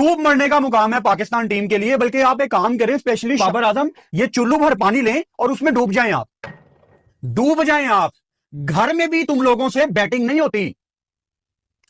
डूब मरने का मुकाम है पाकिस्तान टीम के लिए। बल्कि आप एक काम करें, स्पेशली बाबर आजम, ये चुल्लू भर पानी लें और उसमें डूब जाएं, आप डूब जाएं। आप घर में भी तुम लोगों से बैटिंग नहीं होती।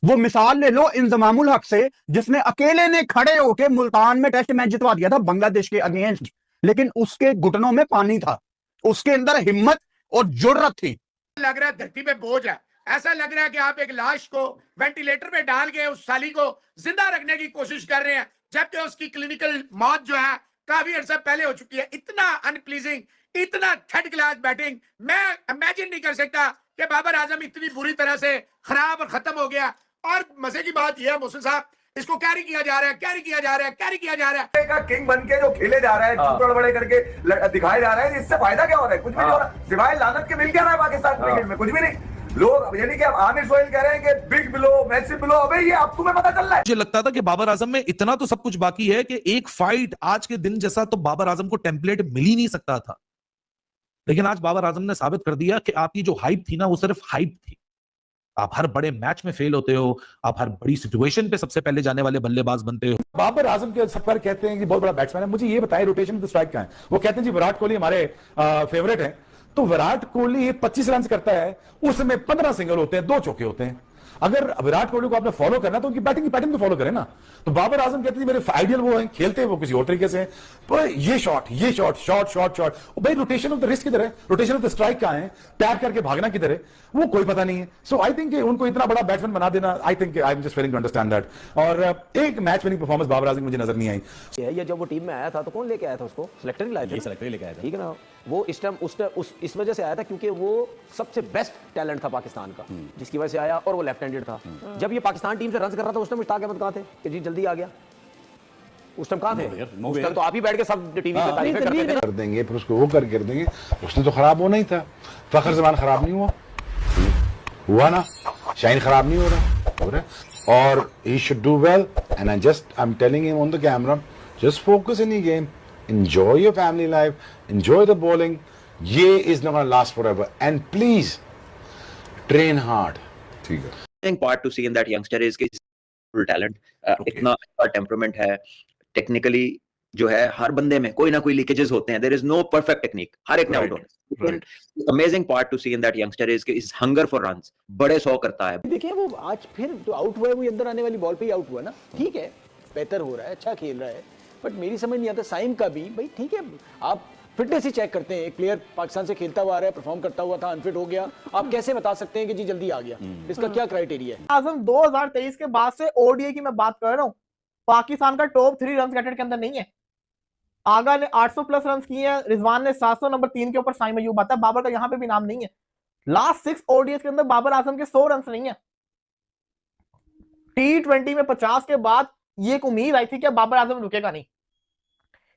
वो मिसाल ले लो इंजमामुल हक से, जिसने अकेले ने खड़े होकर मुल्तान में टेस्ट मैच जितवा दिया था बांग्लादेश के अगेंस्ट, लेकिन उसके घुटनों में पानी था, उसके अंदर हिम्मत और जुर्रत थी। लग रहा है धरती पे बोझ है, ऐसा लग रहा है कि आप एक लाश को वेंटिलेटर में डाल के उस साली को जिंदा रखने की कोशिश कर रहे हैं, जबकि उसकी क्लिनिकल मौत जो है काफी अर्सा पहले हो चुकी है। इतना अनप्लीजिंग, इतना थर्ड क्लास बैटिंग मैं इमेजिन नहीं कर सकता कि बाबर आजम इतनी बुरी तरह से खराब और खत्म हो गया। और मजे की बात यह है मोहसिन साहब, इसको कैरी किया जा रहा है, कैरी किया जा रहा है, कैरी किया जा रहा है का किंग बन के जो खेले जा रहा है, चुपड़ बड़े करके दिखाए जा रहा है। इससे फायदा क्या हो रहा है? कुछ भी नहीं हो रहा, सिवाय लानत के मिल क्या रहा है पाकिस्तान क्रिकेट में? कुछ भी नहीं। लोग यानी कि आमिर सोहेल कह रहे हैं कि बिग बिलो, मैसिव बिलो, अबे ये अब तुम्हें पता चल रहा है। मुझे लगता था कि बाबर आजम में इतना तो सब कुछ बाकी है कि एक फाइट आज के दिन जैसा तो बाबर आजम को टेम्पलेट मिल ही नहीं सकता था, लेकिन आज बाबर आजम ने साबित कर दिया कि आपकी जो हाइप थी ना, वो सिर्फ हाइप थी। आप हर बड़े मैच में फेल होते हो, आप हर बड़ी सिचुएशन पे सबसे पहले जाने वाले बल्लेबाज बनते हो। बाबर आजम के सब पर कहते हैं कि बहुत बड़ा बैट्समैन है। मुझे ये बताएं रोटेशन स्ट्राइक का है। वो कहते हैं जी विराट कोहली हमारे फेवरेट हैं, तो विराट कोहली 25 रन करता है, उसमें 15 सिंगल होते हैं, 2 चौके होते हैं। अगर विराट कोहली को आपने फॉलो करना है तो उनकी बैटिंग की पैटर्न तो फॉलो करें ना। तो बाबर आजम कहते हैं मेरे आइडियल वो हैं, खेलते हैं वो किसी और तरीके से। तो ये शॉट, ये शॉट, शॉट शॉट शॉट, भाई रोटेशन ऑफ द रिस्क किधर है? रोटेशन ऑफ द स्ट्राइक कहां है? टैप करके भागना किधर है? वो कोई पता नहीं है। सो आई थिंक उनको इतना बड़ा बैट्समैन बना देना, I think I am just failing to understand that. और एक match winning performance Babar Azam मुझे नजर नहीं आई। ये जब वो टीम में आया था तो कौन लेके आया था उसको? सिलेक्टर ही लाया था, सिलेक्टर ही लेके आया था, ठीक है ना। वो इस टाइम इस वजह से आया था क्योंकि वो सबसे बेस्ट टैलेंट था पाकिस्तान का, जिसकी वजह से आया, और वो लेफ्ट हैंडेड था। जब ये पाकिस्तान टीम से रन कर रहा था उस टाइम मुश्ताक अहमद कहां थे कि जी जल्दी आ गया? उस टाइम कहां थे? उस टाइम तो आप ही बैठ के सब टीवी पे तारीफें करते थे। कर देंगे, फिर उसको वो करके कर देंगे। उसने तो खराब होना ही था। फखर जमान खराब नहीं हुआ ना, शाइन खराब नहीं हो रहा, और he should do well. And I am telling him on the camera, just focus in your game, enjoy your family life, enjoy the bowling. ये is not gonna last forever, and please train hard. ठीक है। I think part to see in that youngster is full talent. इतना temperament है, technically जो है हर बंदे में कोई ना कोई लीकेजेस होते हैं। There is no perfect technique, हर एक ने आउट होना। Amazing part to see in that youngster is his hunger for runs, बड़े 100 करता है। देखिए वो आज फिर जो आउट हुआ है वो अंदर आने वाली बॉल पे ही आउट हुआ ना, ठीक है, बेहतर हो रहा है, अच्छा खेल रहा है, बट मेरी समझ नहीं आता साइम का भी। भाई ठीक है, आप फिटनेस ही चेक करते हैं। एक प्लेयर पाकिस्तान से खेलता हुआ आ रहा है, परफॉर्म करता हुआ था, अनफिट हो गया, आप कैसे बता सकते हैं कि जी जल्दी आ गया? इसका क्या क्राइटेरिया है? आजम 2023 के बाद से ओडीआई की मैं बात कर रहा हूं, पाकिस्तान का टॉप 3 रन गेटर के अंदर नहीं है। आगा ने 800 प्लस रन किए हैं, रिजवान ने 700, नंबर 3 के ऊपर साइम अयूब आता है, बाबर का यहां पे भी नाम नहीं है। लास्ट 6 ओडीआई के अंदर बाबर आजम के 100 रन नहीं है। T20 में 50 के बाद ये एक उम्मीद आई थी कि बाबर आजम रुकेगा नहीं।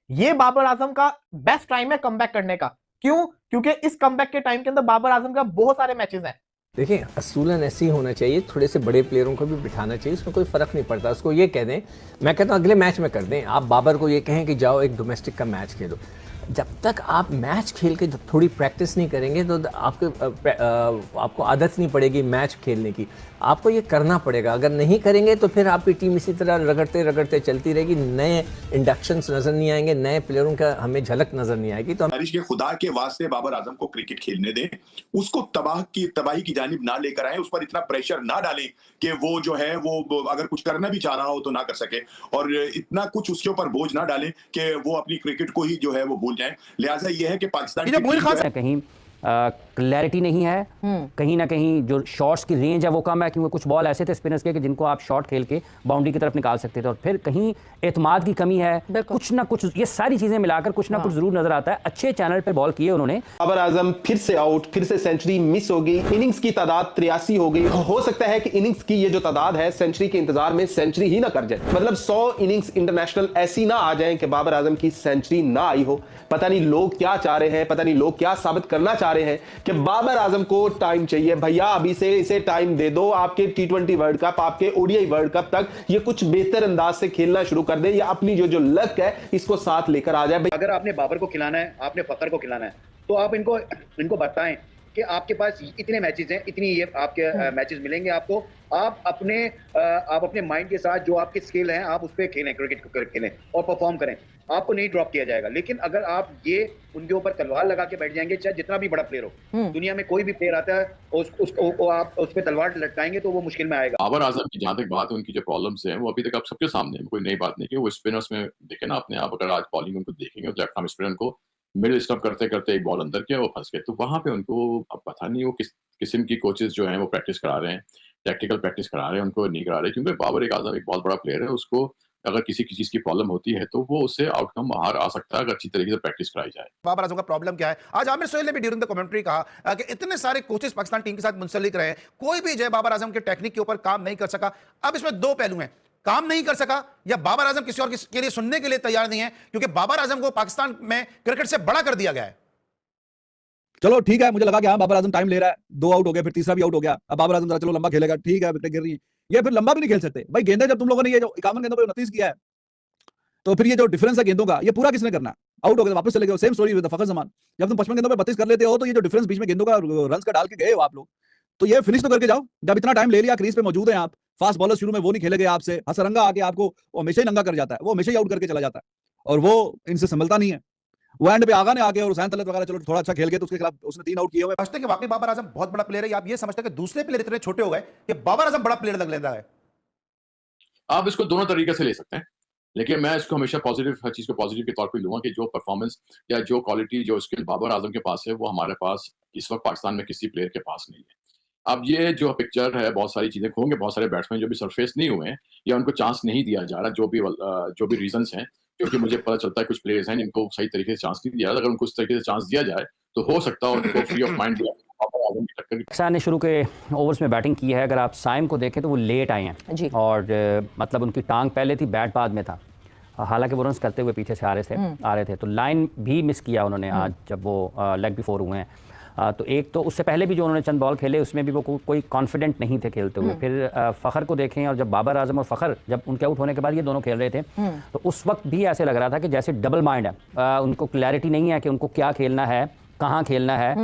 ये बाबर आजम का बेस्ट टाइम है कमबैक करने का। क्यों? क्योंकि इस कमबैक के टाइम के अंदर बाबर आजम का बहुत सारे मैचेस हैं। देखिए असूलन ऐसे ही होना चाहिए, थोड़े से बड़े प्लेयरों को भी बिठाना चाहिए, उसमें कोई फर्क नहीं पड़ता। उसको ये कह दें, मैं कहता हूँ अगले मैच में कर दें। आप बाबर को ये कहें कि जाओ एक डोमेस्टिक का मैच खेलो। जब तक आप मैच खेल के थोड़ी प्रैक्टिस नहीं करेंगे तो आपको आदत नहीं पड़ेगी मैच खेलने की। आपको ये करना पड़ेगा। अगर नहीं करेंगे तो फिर आपकी टीम इसी तरह रगड़ते रगड़ते चलती रहेगी। नए इंडक्शंस नजर नहीं आएंगे, नए प्लेयरों का हमें झलक नजर नहीं आएगी। तो बारिश के खुदा के वास्ते बाबर आजम को क्रिकेट खेलने दें, उसको तबाही की जानिब ना लेकर आए, उस पर इतना प्रेशर ना डालें कि वो जो है वो अगर कुछ करना भी चाह रहा हो तो ना कर सके, और इतना कुछ उसके ऊपर बोझ ना डालें कि वो अपनी क्रिकेट को ही जो है वो भूल जाए। लिहाजा ये है कि पाकिस्तान कहीं क्लैरिटी नहीं है, कहीं ना कहीं जो शॉट्स की रेंज है वो कम है, क्योंकि कुछ बॉल ऐसे थे स्पिनर्स के कि जिनको आप शॉट खेल के बाउंड्री की तरफ निकाल सकते थे, और फिर कहीं एतमाद की कमी है, कुछ ना कुछ, ये सारी चीजें मिलाकर कुछ ना कुछ जरूर नजर आता है। अच्छे चैनल पे बॉल किए उन्होंने। बाबर आजम फिर से आउट, फिर से सेंचुरी मिस हो गई, इनिंग्स की तादाद 83 हो गई। हो सकता है कि इनिंग्स की ये जो तादाद है सेंचुरी के इंतजार में सेंचुरी ही ना कर जाए, मतलब 100 इनिंग्स इंटरनेशनल ऐसी ना आ जाए कि बाबर आजम की सेंचुरी ना आई हो। पता नहीं लोग क्या चाह रहे हैं, पता नहीं लोग क्या साबित करना चाह रहे हैं कि बाबर आजम को टाइम चाहिए। भैया अभी से इसे टाइम दे दो, आपके T20 वर्ल्ड कप, आपके ओडीआई वर्ल्ड कप तक ये कुछ बेहतर अंदाज से खेलना शुरू कर दे, या अपनी जो लक है इसको साथ लेकर आ जाए। अगर आपने बाबर को खिलाना है, आपने फखर को खिलाना है, तो आप इनको बताएं कि आपके पास इतने मैचेस हैं, इतनी ये आपके मैचेस मिलेंगे आपको, आप अपने माइंड के साथ जो आपके स्किल हैं आप उस पर खेलें, क्रिकेट खेलें और परफॉर्म करें, आपको नहीं ड्रॉप किया जाएगा। लेकिन अगर आप ये उनके ऊपर तलवार लगा के बैठ जाएंगे, चाहे जितना भी बड़ा प्लेयर हो, दुनिया में कोई भी प्लेयर आता है उसको आप उस पर तलवार लटकाएंगे तो वो मुश्किल में आएगा। बाबर आजम की जहां तक बात है, उनकी जो प्रॉब्लम्स हैं वो अभी तक आप सबके सामने है, कोई नई बात नहीं कि वो स्पिनर्स में देखे ना अपने आप, अगर आज बॉलिंग उनको देखेंगे तो लेफ्ट आर्म स्पिनर को मिडिल स्टंप करते करते एक बॉल अंदर किया, वो फंस गए। तो वहां पे उनको अब पता नहीं वो किस किस्म की कोचेस जो हैं वो प्रैक्टिस करा रहे हैं, टैक्टिकल प्रैक्टिस करा रहे हैं, उनको नहीं करा रहे, क्योंकि बाबर आजम एक बहुत बड़ा प्लेयर है, उसको अगर किसी चीज की प्रॉब्लम होती है तो वो उससे आउटकम बाहर आ सकता है अगर अच्छी तरीके से प्रैक्टिस कराई जाए। बाबर आजम का प्रॉब्लम क्या है? आज आमिर सोहेल ने भी ड्यूरिंग द कमेंट्री कहा कि इतने सारे कोचेस पाकिस्तान टीम के साथ मुंसलिक रहे, कोई भी जो है बाबर आजम के टेक्निक के ऊपर काम नहीं कर सका। अब इसमें दो पहलू हैं, काम नहीं कर सका या बाबर आजम किसी और के लिए सुनने के लिए तैयार नहीं है, क्योंकि बाबर आजम को पाकिस्तान में क्रिकेट से बड़ा कर दिया गया है। चलो ठीक है, मुझे लगा कि हाँ बाबर आजम टाइम ले रहा है, 2 आउट हो गया, फिर तीसरा भी आउट हो गया, अब बाबर आजम जरा चलो लंबा खेलेगा, ठीक है विकेट गिर रही है, ये फिर लंबा भी नहीं खेल सकते भाई। गेंदें जब तुम लोगों ने ये जो 51 गेंदों पे 29 किया है, तो फिर ये जो डिफरेंस है गेंदों का, ये पूरा किसने करना है? आउट हो गए वापस चले गए, सेम स्टोरी विद फखर जमान। जब तुम 55 गेंदों पे 32 कर लेते हो, तो ये जो डिफरेंस बीच में गेंदों का रन का डाल के गए हो आप लोग, तो ये फिनिश तो करके जाओ। जब इतना टाइम ले लिया, क्रीज पे मौजूद है आप, फास्ट बॉलर शुरू में वो नहीं खेले गए आपसे, हसरंगा आके आपको वो हमेशा ही नंगा कर जाता है, वो हमेशा ही आउट करके चला जाता है, और वो इनसे संभलता नहीं है। वो एंड पे आगा ने आके और हुसैन तलत वगैरह चलो थोड़ा अच्छा खेल गए तो उसके खिलाफ उसने 3 आउट किए हुए। समझते हैं कि वाकई बाबर आजम बहुत बड़ा प्लेयर है, या आप ये समझते हैं कि दूसरे प्लेयर इतने छोटे हो गए कि बाबर आजम बड़ा प्लेयर लग लेता है? आप इसको दोनों तरीके से ले सकते हैं, लेकिन मैं इसको हमेशा पॉजिटिव, हर चीज को पॉजिटिव के तौर पे लूंगा कि जो परफॉर्मेंस या जो क्वालिटी, जो स्किल बाबर आजम के पास है, वो हमारे पास इस वक्त पाकिस्तान में किसी प्लेयर के पास नहीं है। अब ये जो पिक्चर है, बहुत सारी चीजें होंगे, बहुत सारे बैट्समैन जो भी सरफेस नहीं हुए हैं या उनको चांस नहीं दिया जा रहा, जो भी रीजंस हैं, क्योंकि मुझे पता चलता है कुछ प्लेयर्स हैं जिनको सही तरीके से चांस नहीं दिया, अगर उनको उस तरीके से चांस दिया जाए तो हो सकता है उनको फ्री ऑफ माइंड दिया। पाकिस्तान ने शुरू के ओवर्स में बैटिंग की है, अगर आप साइम को देखें तो वो लेट आए हैं और मतलब उनकी टांग पहले थी, बैट बाद में था, हालांकि वो रन्स करते हुए पीछे से आ रहे थे, तो लाइन भी मिस किया उन्होंने आज जब वो लेग बिफोर हुए हैं। तो एक तो उससे पहले भी जो उन्होंने चंद बॉल खेले उसमें भी वो कोई कॉन्फिडेंट नहीं थे खेलते हुए। फिर फ़खर को देखें, और जब बाबर आजम और फ़खर जब उनके आउट होने के बाद ये दोनों खेल रहे थे, तो उस वक्त भी ऐसे लग रहा था कि जैसे डबल माइंड है, उनको क्लैरिटी नहीं है कि उनको क्या खेलना है, कहाँ खेलना है,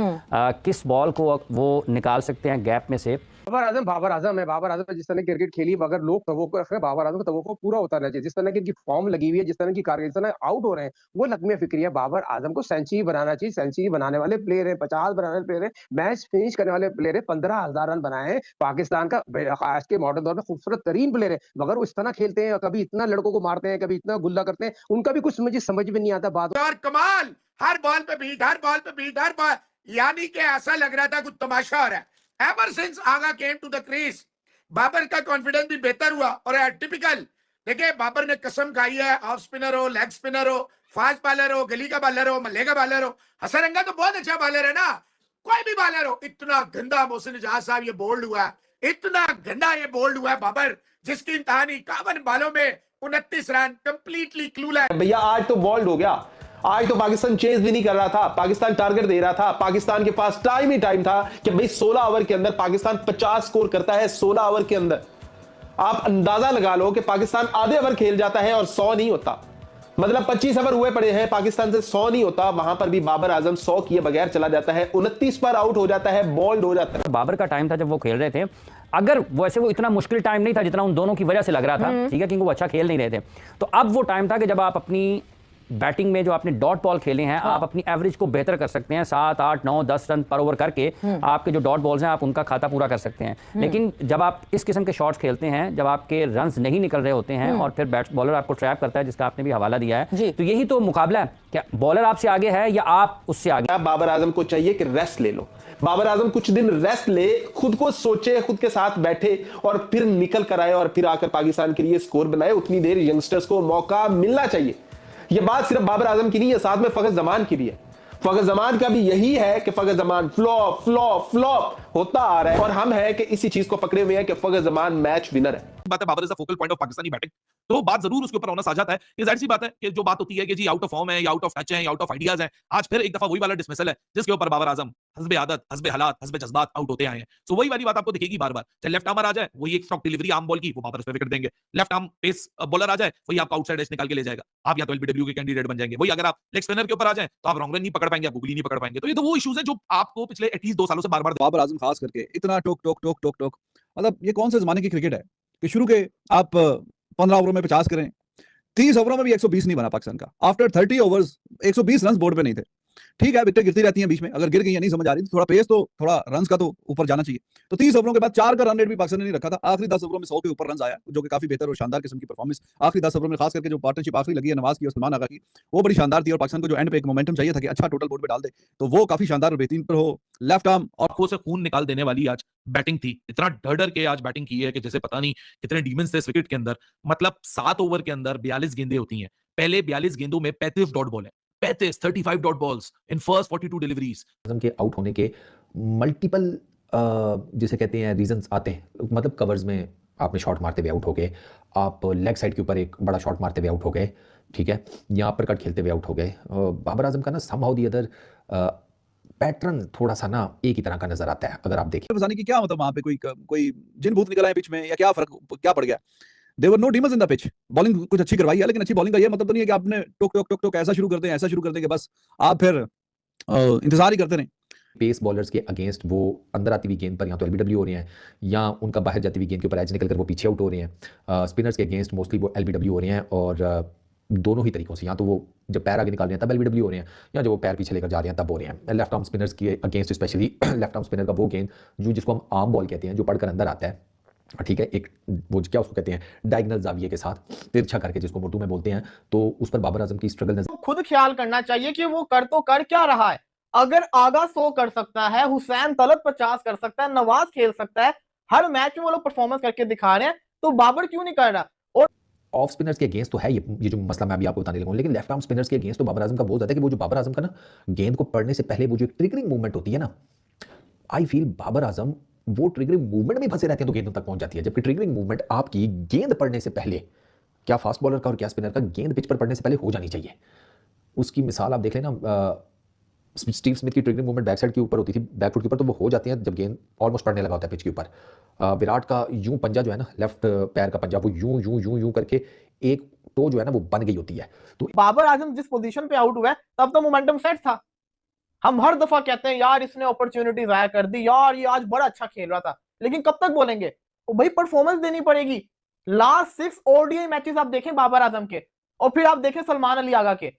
किस बॉल को वो निकाल सकते हैं गैप में से। बाबर आजम है, बाबर आजम जिस तरह क्रिकेट खेली, मगर लोग तवक्को बाबर आजम का तवक्को पूरा उतारना चाहिए। जिस तरह की इनकी फॉर्म लगी हुई है, जिस तरह की कारकिर्दी आउट हो रहे हैं, वो लगमे फिक्री है। बाबर आजम को सेंचुरी बनाना चाहिए, सेंचुरी बनाने वाले प्लेयर है, 50 बनाने वाले प्लेयर है, मैच फिनिश करने वाले प्लेयर है, 15,000 रन बनाए हैं। पाकिस्तान का आज के मॉडर्न दौर में खूबसूरत तरीन प्लेयर है, मगर वो इस तरह खेलते हैं, कभी इतना लड़कों को मारते हैं, कभी इतना गुल्ला करते हैं, उनका भी कुछ मुझे समझ में नहीं आता बात। और कमाल, हर बॉल पे बीट, हर बॉल पे बीट, हर बॉल, यानी कि ऐसा लग रहा था कुछ तमाशा हो रहा है। Ever since Agha came to the crease, Babar का कॉन्फिडेंस भी बेहतर हुआ। और टिपिकल देखिए, बाबर ने कसम खाई है, ऑफ स्पिनर हो, लेग स्पिनर हो, फास्ट बॉलर हो, गली का बॉलर हो, मल्ले का बॉलर हो, हसरंगा तो बहुत अच्छा बॉलर है ना, कोई भी बॉलर हो, इतना गंदा मोहसिन इजाज साहब ये बोल्ड हुआ है, इतना गंदा ये बोल्ड हुआ है बाबर, जिसकी इंतहानी 51 बॉलों में 29 रन, कंप्लीटली क्लूलेस। भैया आज तो बोल्ड हो गया, आज तो पाकिस्तान चेज भी नहीं कर रहा था, पाकिस्तान टारगेट दे रहा था, पाकिस्तान के पास टाइम ही टाइम था कि भाई 16 ओवर के अंदर पाकिस्तान 50 स्कोर करता है। 16 ओवर के अंदर आप अंदाजा लगा लो कि पाकिस्तान आधे ओवर खेल जाता है और 100 नहीं होता, मतलब 25 ओवर हुए पड़े हैं, पाकिस्तान से 100 नहीं होता, वहां पर भी बाबर आजम 100 किए बगैर चला जाता है, 29 पर आउट हो जाता है, बोल्ड हो जाता है। बाबर का टाइम था जब वो खेल रहे थे, अगर वैसे वो इतना मुश्किल टाइम नहीं था जितना उन दोनों की वजह से लग रहा था, ठीक है, क्योंकि वो अच्छा खेल नहीं रहे थे। तो अब वो टाइम था कि जब आप अपनी बैटिंग में जो आपने डॉट बॉल खेले हैं, आप अपनी एवरेज को बेहतर कर सकते हैं, 7, 8, 9, 10 रन पर ओवर करके आपके जो डॉट बॉल्स हैं आप उनका खाता पूरा कर सकते हैं। लेकिन जब आप इस किस्म के शॉट्स खेलते हैं, जब आपके रन्स नहीं निकल रहे होते हैं और फिर बॉलर आपको ट्रैप करता है, जिसका आपने भी हवाला दिया है, तो यही तो मुकाबला है। क्या बॉलर आपसे आगे है या आप उससे आगे? बाबर आजम को चाहिए कि रेस्ट ले लो, बाबर आजम कुछ दिन रेस्ट ले, खुद को सोचे, खुद के साथ बैठे और फिर निकल कर आए और फिर आकर पाकिस्तान के लिए स्कोर बनाए। उतनी देर यंगस्टर्स को मौका मिलना चाहिए। ये बात सिर्फ बाबर आजम की नहीं है, साथ में फखर जमान की भी है। फखर जमान का भी यही है कि फखर जमान फ्लॉप फ्लॉप फ्लॉप होता आ रहा है और हम है कि इसी चीज को पकड़े हुए हैं कि फखर जमान मैच विनर है। बात है, Babar is the focal point of Pakistani batting, तो बात जरूर उसके ऊपर होना साझा है। ये जाहिर सी बात है कि जो बात होती है कि जी आउट ऑफ फॉर्म है या आउट ऑफ टच है या आउट ऑफ आइडियाज है, आज फिर एक दफा वही वाला डिसमिसल है जिसके ऊपर बाबर आजम हस्बे आदत, हस्बे हालात, हस्बे जज्बात आउट होते आए हैं। सो वही वाली बात आपको दिखेगी बार बार। चाहे लेफ्ट आर्मर आ जाए, वही एक स्ट्रोक डिलीवरी आर्म बॉल की, वो बाबर उस पे विकेट देंगे। लेफ्ट आर्म पेस बॉलर आ जाए, वही आपको आउटसाइड एज निकाल के ले जाएगा, आप या तो एलबीडब्ल्यू के कैंडिडेट बन जाएंगे। वही अगर आप लेग स्पिनर के ऊपर आ जाए तो आप रॉन्ग रन नहीं पकड़ पाएंगे, आप गूगली नहीं पकड़ पाएंगे। तो ये तो वो इश्यूज है जो आपको पिछले एटलीस्ट 2 सालों से बार बार बाबर आजम खास करके इतना टोक टोक टोक टोक टोक मतलब ये कौन से जमाने की क्रिकेट है कि शुरू के आप 15 ओवरों में 50 करें, 30 ओवरों में भी 120 नहीं बना पाकिस्तान का। आफ्टर 30 ओवर्स 120 रन बोर्ड पे नहीं थे। ठीक है, विकेट गिरती रहती हैं बीच में, अगर गिर गई है नहीं समझ आ रही, थोड़ा पेस तो थोड़ा रन का तो ऊपर जाना चाहिए। तो 30 ओवरों के बाद 4 का रन रेट भी पाकिस्तान ने नहीं रखा था। आखिरी 10 ओवरों में 100 के ऊपर रन आया, जो कि काफी बेहतर और शानदार किस्म की परफॉर्मेंस। आखिरी 10 ओवरों में खास करके जो पार्टनरशिप आखिरी लगी है नवाज की और सलमान आगा की, वो बड़ी शानदार थी। और पाकिस्तान को जो एंड पे एक मोमेंटम चाहिए था कि अच्छा टोटल बोर्ड पे डाल दे, तो वो काफी शानदार और बेहतरीन पर हो। लेफ्ट आर्म और आंखों से खून निकाल देने वाली आज बैटिंग थी। इतना डर के आज बैटिंग की है कि जैसे पता नहीं कितने डीमंस थे इस विकेट के अंदर। मतलब 7 ओवर के अंदर 42 गेंदें होती हैं। पहले 42 गेंदों में 35 डॉट बॉल है, 35 dot balls in first 42 deliveries. के आउट होने के मल्टीपल जिसे कहते हैं रीजंस आते हैं। मतलब कवर्स में आपने शॉट मारते हुए आउट हो गए, आप लेग साइड के ऊपर एक बड़ा शॉट मारते हुए आउट हो गए, ठीक है, या अपर कट खेलते हुए आउट हो गए। बाबर आजम का ना समहाउ दी अदर पैटर्न थोड़ा सा ना एक ही तरह का नजर आता है। अगर आप देखें बताने की क्या मतलब, वहां पे कोई जिन भूत निकल आए पिच में, या क्या फर्क क्या पड़ गया? There were no demons in the pitch. Bowling कुछ अच्छी करवाई है, लेकिन अच्छी बॉलिंग का ये मतलब तो नहीं है कि आपने टोक ऐसा शुरू कर दें, ऐसा शुरू कर दें कि बस आप फिर इंतजार ही करते रहें। पेस बॉलर्स के अगेंस्ट वो अंदर आती हुई गेंद पर या तो एलबीडब्ल्यू हो रहे हैं, या उनका बाहर जाती हुई गेंद के ऊपर एज निकलकर वो पीछे आउट हो रहे हैं। स्पिनर्स के अगेंस्ट मोस्टली वो एलबीडब्ल्यू हो रहे हैं, और दोनों ही तरीकों से, या तो वो जब पैर आगे निकाल रहे हैं तब एलबीडब्ल्यू हो रहे हैं, या जब वो पैर पीछे लेकर जा रहे हैं तब हो रहे हैं। लेफ्ट आर्म स्पिनर्स के against specially left arm spinner का वो गेंद जो जिसको हम आर्म बॉल कहते हैं, जो पड़कर अंदर आता है, ठीक है, एक वो क्या उसको कहते हैं डायगोनल जाविये के साथ तिरछा करके, जिसको उर्दू में बोलते हैं, तो उस पर बाबर आजम की स्ट्रगल नजर। खुद ख्याल करना चाहिए कि वो कर तो कर क्या रहा है। अगर आगा 100 कर सकता है, हुसैन तलब 50 कर सकता है, नवाज खेल सकता है, हर मैच में वो लोग परफॉर्मेंस करके दिखा रहे हैं, तो बाबर क्यों नहीं कर रहा? और ऑफ स्पिनर्स के अगेंस्ट तो है ये जो मसला मैं अभी आपको बताने लगा हूं, लेकिन लेफ्ट आर्म स्पिनर्स के अगेंस्ट तो बाबर आजम का बहुत ज्यादा है कि वो जो बाबर आजम का ना गेंद को पड़ने से पहले वो जो एक ट्रिगरिंग मूवमेंट होती है ना, आई फील बाबर आजम वो ट्रिगरिंग मूवमेंट में फंसे रहते हैं तो गेंद तक पहुंच जाती है। जबकि ट्रिगरिंग मूवमेंट आपकी गेंद पड़ने से पहले, क्या फास्ट बॉलर का और क्या स्पिनर का, गेंद पिच पर पड़ने से पहले हो जानी चाहिए। उसकी मिसाल आप देख लेना, स्टीव स्मिथ की ट्रिगरिंग मूवमेंट बैक साइड के ऊपर होती थी, बैक फुट के ऊपर, तो वो हो जाती है जब गेंद ऑलमोस्ट पड़ने लगा होता है पिच के ऊपर। विराट का यूं पंजा जो है ना, लेफ्ट पैर का पंजा, वो यूं यूं यूं यूं करके एक टो जो है ना वो बन गई होती है। तो बाबर आजम जिस पोजीशन पे आउट हुआ है तब तो मोमेंटम सेट था। हम हर दफा कहते हैं यार इसने अपॉर्चुनिटी जाया कर दी, यार ये आज बड़ा अच्छा खेल रहा था, लेकिन कब तक बोलेंगे? तो भाई परफॉर्मेंस देनी पड़ेगी। लास्ट 6 ओडीआई मैचेस आप देखें बाबर आजम के, और फिर आप देखें सलमान अली आगा के,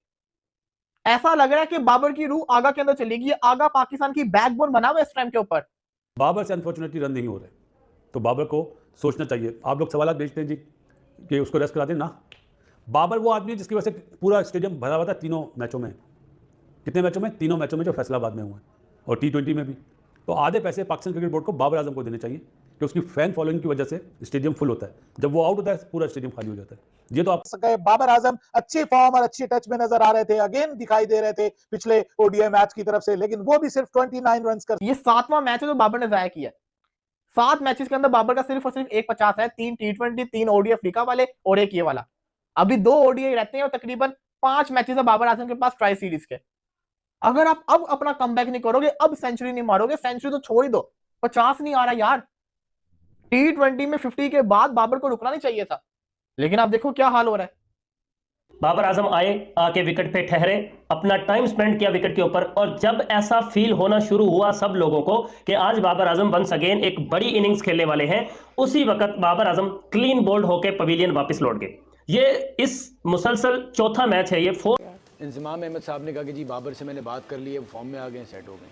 ऐसा लग रहा है कि बाबर की रूह आगा के अंदर चलेगी। आगा पाकिस्तान की बैकबोन बना हुआ है इस टाइम के ऊपर। बाबर से अनफॉर्चुनेटली रन नहीं हो रहे, तो बाबर को सोचना चाहिए। आप लोग सवाल भेजते हैं जी कि उसको रेस्ट करा दें ना। बाबर वो आदमी है जिसकी वजह से पूरा स्टेडियम भरा हुआ था तीनों मैचों में। कितने मैचों में? तीनों मैचों में, जो फैसलाबाद में हुए हैं और T20 में भी। तो आधे पैसे पाकिस्तान क्रिकेट बोर्ड को बाबर आजम को देने चाहिए कि उसकी फैन फॉलोइंग की वजह से स्टेडियम फुल होता है। जब वो आउट होता है पूरा स्टेडियम खाली हो जाता है। ये तो आप बाबर आजम अच्छी फॉर्म और अच्छी टच में नजर आ रहे थे, अगेन दिखाई दे रहे थे पिछले ओडीआई मैच की तरफ से, लेकिन वो भी सिर्फ 29 रन कर। ये 7वां मैच है जो बाबर ने जाया किया। 7 मैचेस के अंदर बाबर का सिर्फ और सिर्फ 150 है, 3 T20, 3 ओडीआई अफ्रीका वाले और एक ये वाला। अभी 2 ओडीआई रहते हैं और तकरीबन 5 मैचेस है बाबर आजम के पास ट्राई सीरीज के। अगर आप अब अपना कमबैक नहीं करोगे, अब सेंचुरी नहीं मारोगे, सेंचुरी तो छोड़ ही दो, 50 नहीं आ रहा यार। T20 में 50 के बाद बाबर को रुकना नहीं चाहिए था, लेकिन आप देखो क्या हाल हो रहा है। बाबर आजम आए, आके विकेट पे ठहरे, अपना टाइम स्पेंड किया विकेट के ऊपर, और जब ऐसा फील होना शुरू हुआ सब लोगों को कि आज बाबर आजम वंस अगेन एक बड़ी इनिंग्स खेलने वाले हैं, उसी वक्त बाबर आजम क्लीन बोल्ड होकर पवेलियन वापस लौट गए। ये इस मुसलसल चौथा मैच है ये। इंजमाम अहमद साहब ने कहा कि जी बाबर से मैंने बात कर ली है, फॉर्म में आ गए, सेट हो गए।